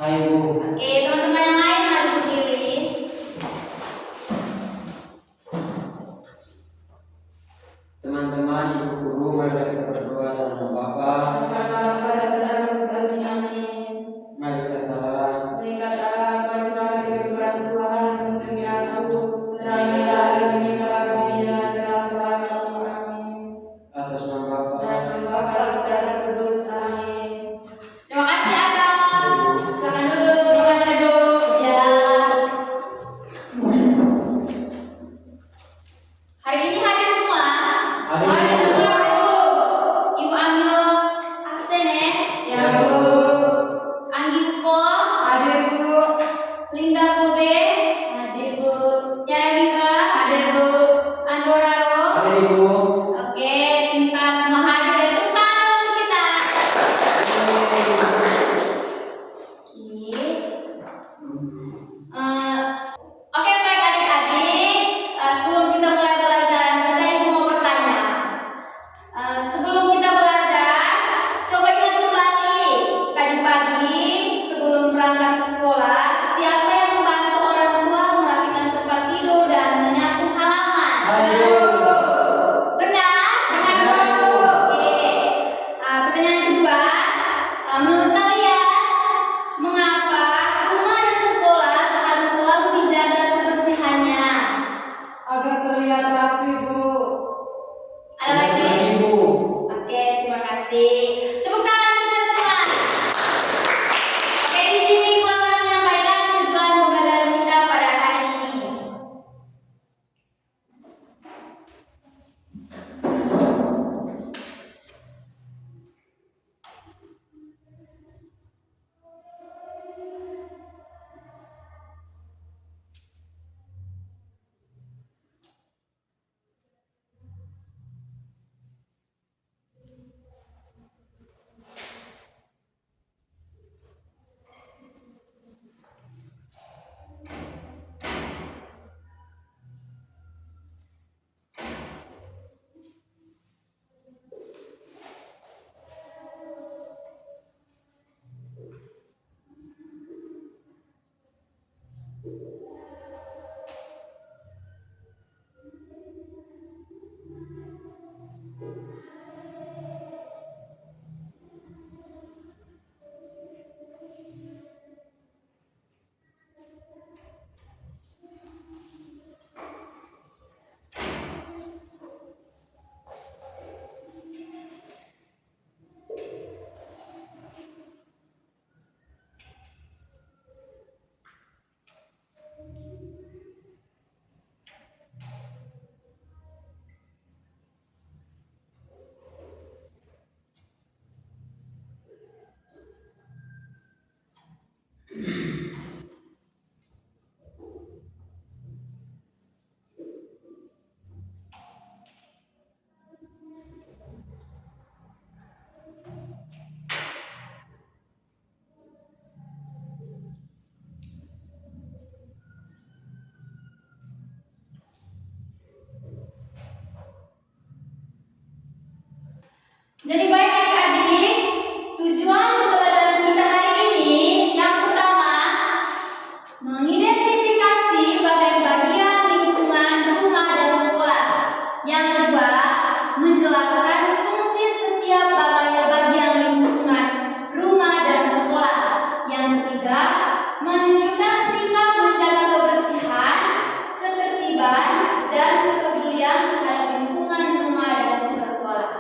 Saya Bu. Oke, teman-teman yang lain maju berdiri. Teman-teman, Ibu Guru, mari kita berdoa dalam nama Bapa. Mari kita atas nama Bapa. Terima kasih Abang. Silakan duduk. Ya. Hari ini hadir semua. Hadir semua. Ibu ambil absen ya. Ya Bu. Anggi Uko, Hadir Bu. Linda Kobe, hadir Bu. Tiara Mika, Hadir Bu. Andoraro. Hadir Ibu. Oke, kita semua hadir dan tepuk tangan untuk kita. Oke, baik adik-adik. Sebelum kita mulai pelajaran kita, Ibu mau bertanya. Sebelum kita belajar, coba ingat kembali tadi pagi sebelum berangkat ke sekolah, siapa yang membantu orang tua merapikan tempat tidur dan menyapu halaman? Saya. Benar? Benar, Bu. Oke. Pertanyaan kedua, menurut kalian mengapa rumah dan sekolah harus selalu dijaga kebersihannya? Agar terlihat rapi Bu. Ada lagi? Terima kasih Bu. Oke, terima kasih. Tepuk tangan untuk kita semua. Oke, di sini Ibu akan menyampaikan tujuan pembelajaran kita pada hari ini. Jadi baik adik-adik, tujuan pembelajaran kita hari ini yang pertama mengidentifikasi bagian-bagian lingkungan rumah dan sekolah. Yang kedua, menjelaskan fungsi setiap bagian lingkungan rumah dan sekolah. Yang ketiga, menunjukkan sikap menjaga kebersihan, ketertiban, dan kepedulian terhadap lingkungan rumah dan sekolah.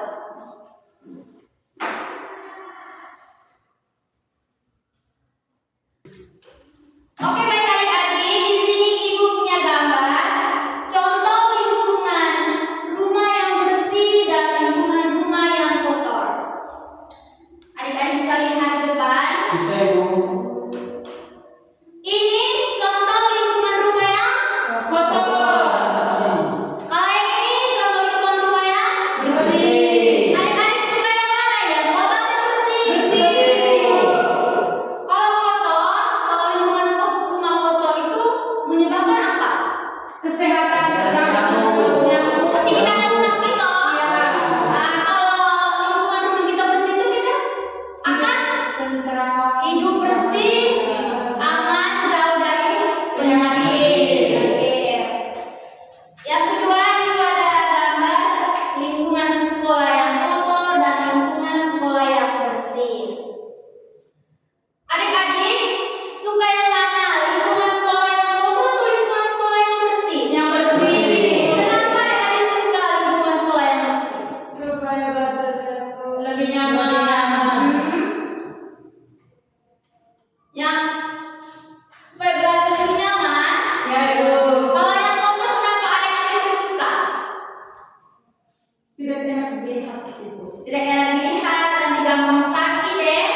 Tidak enak dilihat, nanti gampang sakit deh.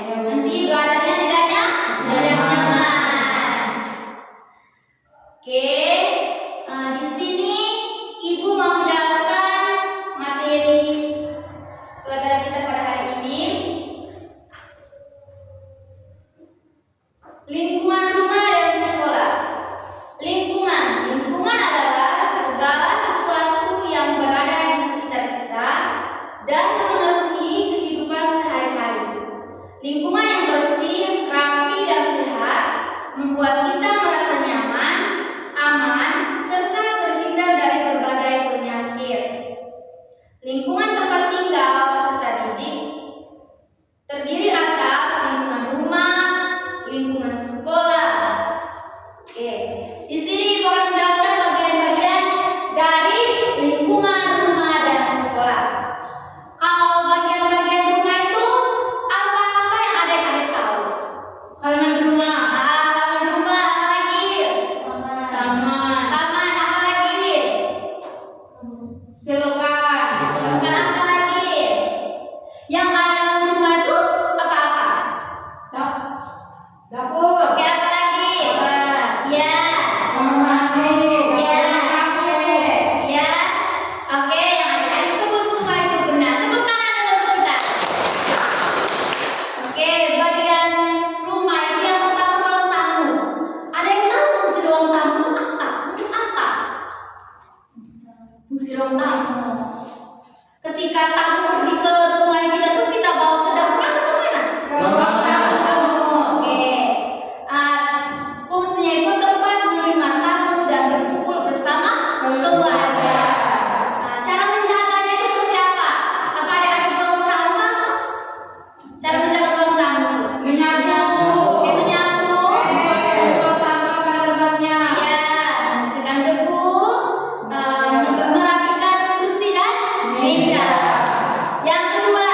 Nanti belajarnya tidak nyaman. Oke, di sini Ibu mau menjelaskan materi pelajaran kita pada hari ini. Lingkungan rumah dan sekolah. Lingkungan adalah segala sesuatu yang berada di sekitar kita dan memenuhi kehidupan sehari-hari. Lingkungan yang bersih, rapi, dan sehat membuat kita merasa nyaman, aman, serta terhindar dari berbagai penyakit. Lingkungan tempat tinggal peserta didik terdiri atas lingkungan rumah, lingkungan sekolah. Oke, di sini Ibu akan menjelaskan bagian-bagian dari lingkungan rumah dan sekolah. Kalau bagian-bagian rumah itu apa-apa yang adik-adik tahu? Halaman rumah. Halaman rumah apa lagi? Taman. Taman apa lagi? Selokan. Selokan apa lagi? Yang ada dalam rumah itu apa-apa? Dapur. Oke, apa lagi? Ya. Kamar mandi. Ya. Kafe. Ya. Oke, yang adik-adik sebut semua itu benar. Tepuk tangan untuk kita. Oke, bagian rumah itu yang pertama ruang tamu. Ada yang tahu fungsi ruang tamu itu apa? Untuk apa? Fungsi ruang tamu. Ketika tamu pergi ke rumah kita tuh kita bawa ke dapur atau kemana? Ke ruang tamu. Oke. Fungsinya itu tempat menerima tamu dan berkumpul bersama keluarga. Cara menjaganya itu seperti apa? Apa ada buang sampah? Cara menjaga ruang tamu itu? Menyapu. Oke, menyapu. Buang sampah pada tempatnya. Ya, membersihkan debu, merapikan kursi dan meja. Yang kedua,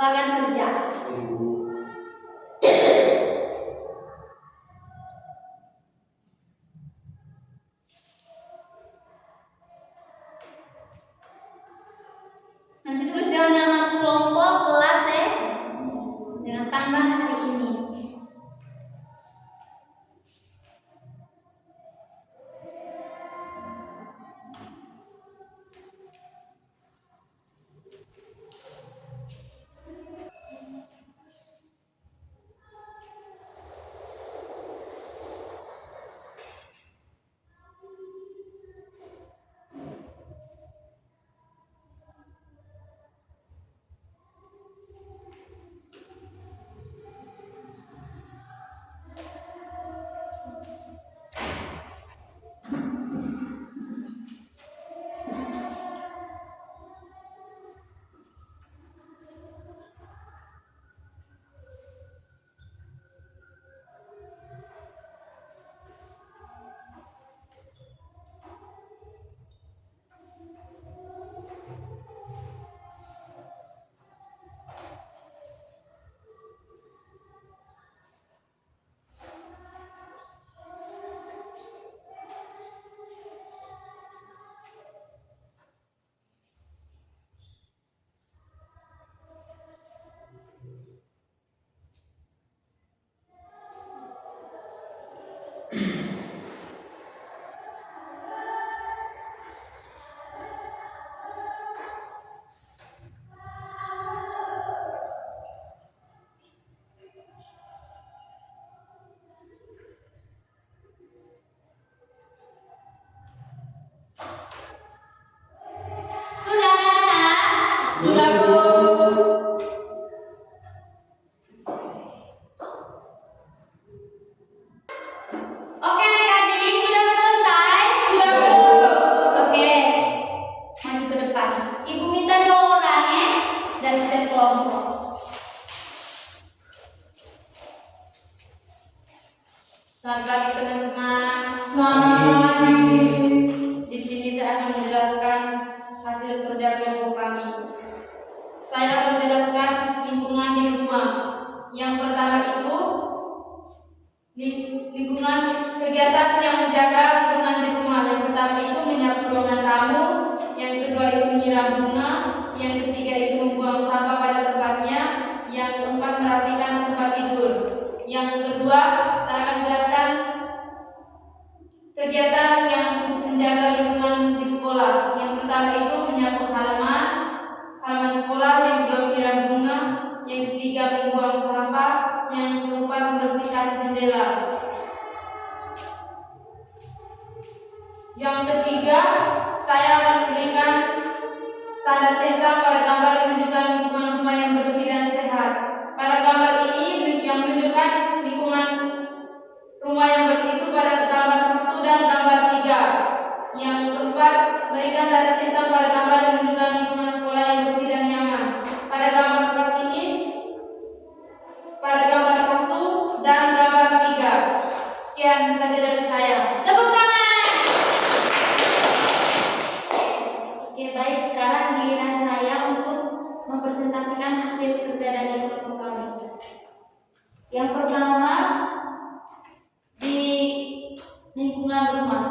Silakan kerja. Ibu. Nanti tulis dengan nama kelompok kelas ya, dengan tanggal hari ini. Sudah anak-anak? Sudah, Bu. Oke adik-adik, sudah selesai? Sudah, Bu. Oke, maju ke depan. Ibu minta 2 orang ya, dari setiap kelompok. Selamat pagi teman-teman. Selamat pagi. Di sini saya akan menjelaskan hasil kerja kelompok kami. Saya akan menjelaskan lingkungan di rumah. Yang pertama itu lingkungan kegiatan yang menjaga lingkungan di rumah. Yang pertama itu menyapu ruangan tamu, yang kedua itu menyiram bunga, yang ketiga itu membuang sampah pada tempatnya, yang keempat merapikan tempat tidur. Yang kedua saya akan menjelaskan kegiatan yang menjaga lingkungan di sekolah. Yang pertama itu menyapu halaman sekolah, yang kedua menyiram bunga, yang ketiga membuang sampah, yang keempat membersihkan jendela. Yang ketiga, saya akan memberikan tanda centang pada gambar menunjukkan lingkungan rumah yang bersih dan sehat. Pada gambar ini yang menunjukkan lingkungan rumah yang bersih itu pada gambar 1 dan gambar 3. Yang keempat, berikan tanda centang pada gambar menunjukkan lingkungan sekolah yang bersih dan nyaman. Pada gambar 4 ini, pada gambar 1 dan gambar 3. Sekian saja dari saya. Tepuk tangan. Oke, baik. Sekarang giliran saya untuk mempresentasikan hasil kerja dari kelompok kami. Yang pertama, di lingkungan rumah.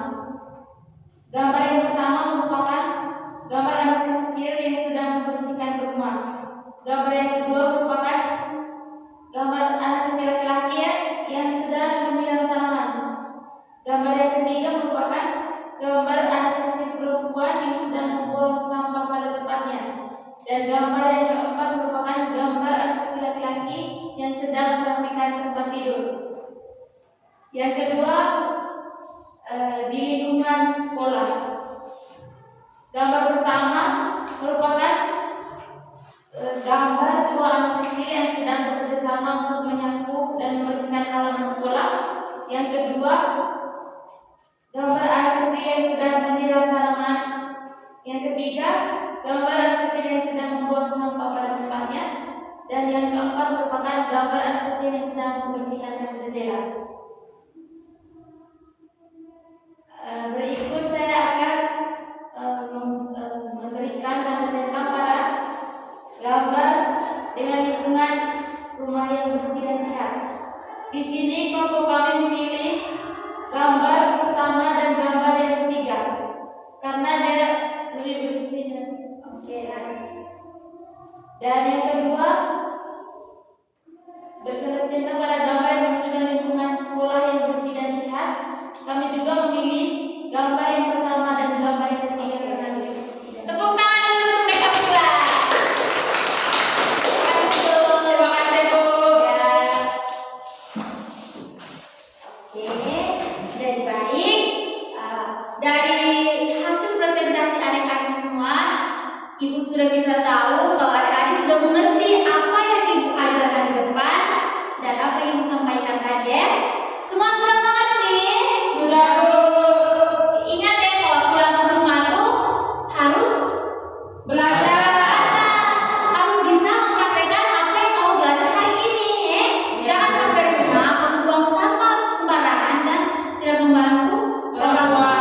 Gambar yang pertama merupakan gambar anak kecil yang sedang membersihkan rumah. Gambar yang kedua merupakan gambar anak kecil laki-laki yang sedang menyiram tanaman. Gambar yang ketiga merupakan gambar anak kecil perempuan yang sedang membuang sampah pada tempatnya. Dan gambar yang keempat merupakan gambar anak kecil laki-laki yang sedang merapikan tempat tidur. Yang kedua, di lingkungan sekolah. Gambar pertama merupakan gambar 2 anak kecil yang sedang bekerja sama untuk menyapu dan membersihkan halaman sekolah. Yang kedua, gambar anak kecil yang sedang menyiram tanaman. Yang ketiga, gambar anak kecil yang sedang membuang sampah pada tempatnya. Dan yang keempat merupakan gambar anak kecil yang sedang membersihkan kaca jendela. Berikut saya akan memberikan tanda centang pada gambar dengan Di sini kelompok kami memilih gambar pertama dan gambar yang ketiga karena dia lebih bersih dan Oke. dan yang kedua bertanda cinta pada gambar yang menunjukkan lingkungan sekolah yang bersih dan sehat. Kami juga memilih gambar yang pertama dan gambar yang ketiga karena lebih bersih. Tepuk tangan untuk mereka berdua. Terima kasih Bu. Ya. Oke, jadi baik. Dari hasil presentasi adik-adik semua, Ibu sudah bisa tahu kalau adik-adik sudah mengerti apa yang Ibu ajarkan di depan dan apa yang Ibu sampaikan tadi. Ya? Semua sudah mengerti? Sudah Bu. Ingat ya, kalau pulang ke rumah tuh harus Belajar. harus bisa mempraktekkan apa yang kamu belajar hari ini. Jangan sampai rumah kamu buang sampah sembarangan dan tidak membantu orang tua.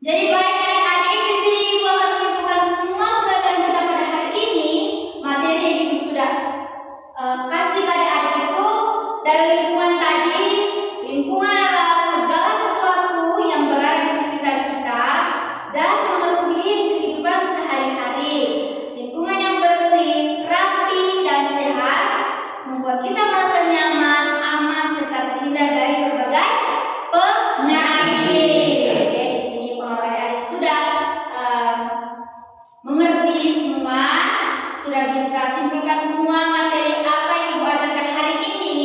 Jadi baik adik-adik, di sini Ibu akan menyimpulkan semua pelajaran kita pada hari ini. Materi yang Ibu sudah kasih ke adik-adik itu dari lingkungan tadi. Lingkungan adalah segala sesuatu yang berada di sekitar kita dan mengaruhi kehidupan sehari-hari. Lingkungan yang bersih, rapi, dan sehat membuat kita merasa nyaman, aman, serta terhindar dari berbagai penyakit. Oke, di sini kalau adik-adik sudah mengerti semua, sudah bisa simpulkan semua materi apa yang Ibu ajarkan hari ini.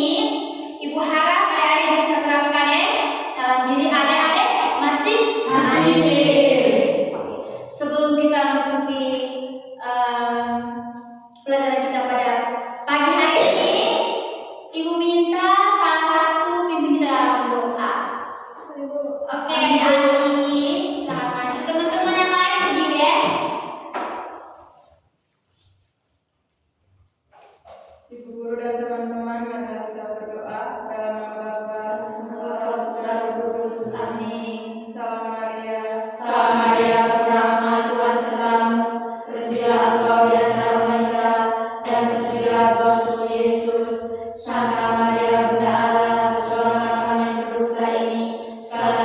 Ibu harap adik-adik bisa terapkan dalam diri adik-adik masing-masing. Sebelum kita menutupi pelajaran kita pada pagi hari ini, Ibu minta salah satu pimpin kita dalam doa. Oke, adik-adik, silahkan maju. Teman-teman yang lain berdiri ya. Ibu guru dan teman-teman, marilah kita berdoa dalam nama Bapa, Putra dan Roh Kudus. Amin. Salam Maria. Salam Maria, penuh rahmat, Tuhan sertamu. Terpujilah engkau di antara wanita, dan terpujilah buah tubuh Yesus. Santa Maria, Bunda Allah, berdoalah kami yang berdosa ini, sekarang